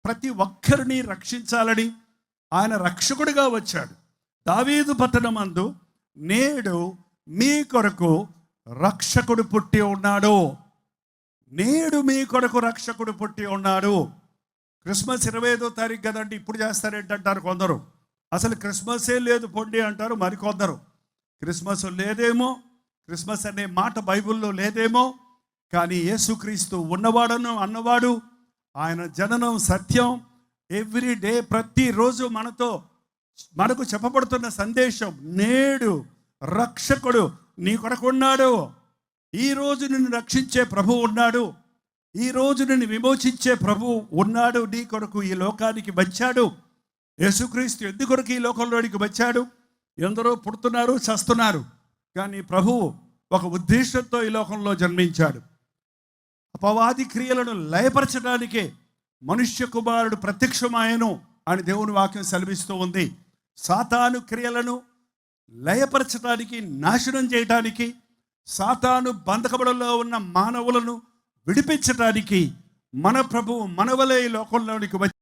ప్రతి ఒక్కరిని రక్షించాలని ఆయన రక్షకుడిగా వచ్చాడు. దావీదు పట్టణమందు నేడు మీ కొరకు రక్షకుడు పుట్టి ఉన్నాడు. నేడు మీ కొరకు రక్షకుడు పుట్టి ఉన్నాడు. క్రిస్మస్ 25వ తారీఖు కదండి, ఇప్పుడు చేస్తారేంటంటారు కొందరు. అసలు క్రిస్మసే లేదు పొండి అంటారు మరికొందరు. క్రిస్మస్ లేదేమో, క్రిస్మస్ అనే మాట బైబిల్లో లేదేమో, కానీ యేసుక్రీస్తు ఉన్నవాడను అన్నవాడు, ఆయన జననం సత్యం. ఎవ్రీ డే ప్రతిరోజు మనకు చెప్పబడుతున్న సందేశం, నేడు రక్షకుడు నీ కొరకు ఉన్నాడు. ఈరోజు నిన్ను రక్షించే ప్రభువు ఉన్నాడు. ఈరోజు నిన్ను విమోచించే ప్రభువు ఉన్నాడు. నీ కొరకు ఈ లోకానికి వచ్చాడు. యేసుక్రీస్తు ఎందుకొరకు ఈ లోకంలోనికి వచ్చాడు? ఎందరో పుడుతున్నారు, చస్తున్నారు, కానీ ప్రభువు ఒక ఉద్దేశంతో ఈ లోకంలో జన్మించాడు. అపవాది క్రియలను లయపరచడానికే మనుష్య కుమారుడు ప్రత్యక్షమాయను అని దేవుని వాక్యం సెలవిస్తూ ఉంది. సాతాను క్రియలను లయపరచడానికి, నాశనం చేయటానికి, సాతాను బంధకములలో ఉన్న మానవులను విడిపించటానికి మన ప్రభువు మనవలే ఈ లోకంలోనికి వచ్చి